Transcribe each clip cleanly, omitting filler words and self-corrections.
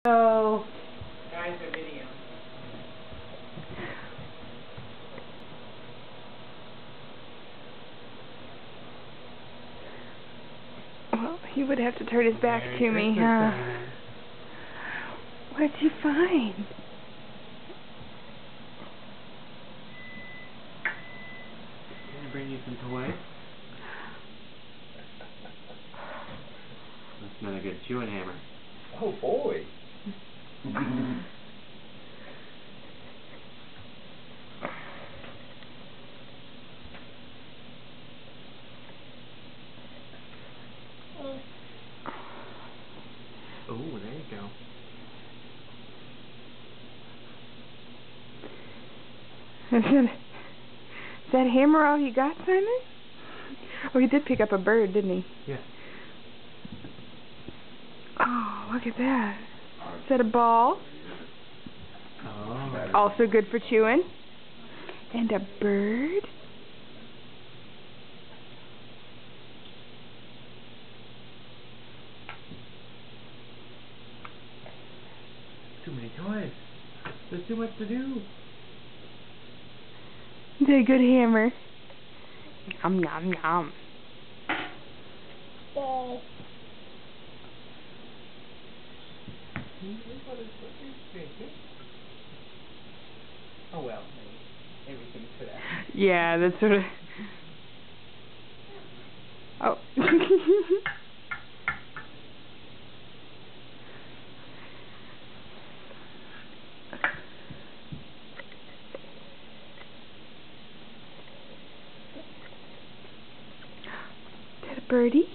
Oh. Guys, a video. Well, he would have to turn his back to me, huh? What did you find? Can I bring you some toys? That's not a good chewing hammer. Oh boy. Oh, there you go. Is that hammer all you got, Simon? Oh, he did pick up a bird, didn't he? Yes. Oh, look at that. Is that a ball? Oh. Also good for chewing. And a bird? Too many toys. There's too much to do. Is that a good hammer? Nom nom nom. Ball. Oh well, everything could have. Yeah, that's sort of... Oh. Is that a birdie?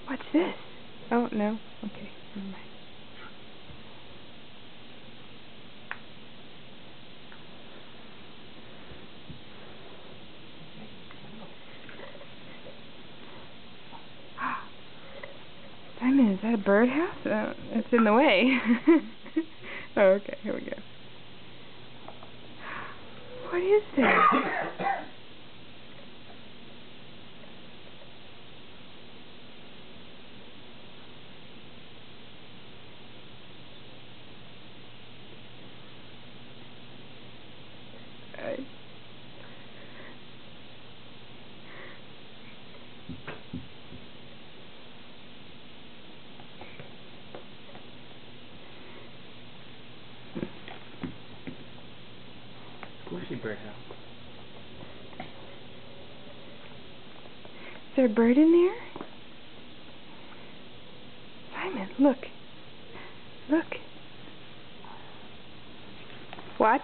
What's this? Oh, no. Okay, never mind. Simon, is that a birdhouse? It's in the way. Oh, okay, here we go. What is that? Squishy birdhouse. Is there a bird in there? Simon, look. Look. Watch.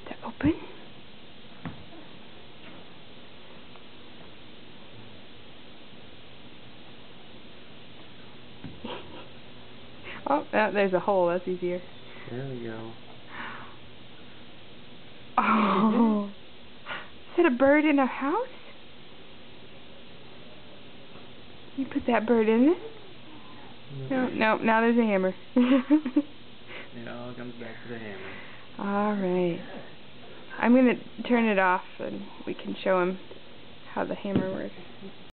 To open. Oh, there's a hole. That's easier. There we go. Oh. Is that a bird in a house? You put that bird in it? No, now there's a hammer. It all comes back to the hammer. Alright. I'm going to turn it off and we can show him how the hammer works.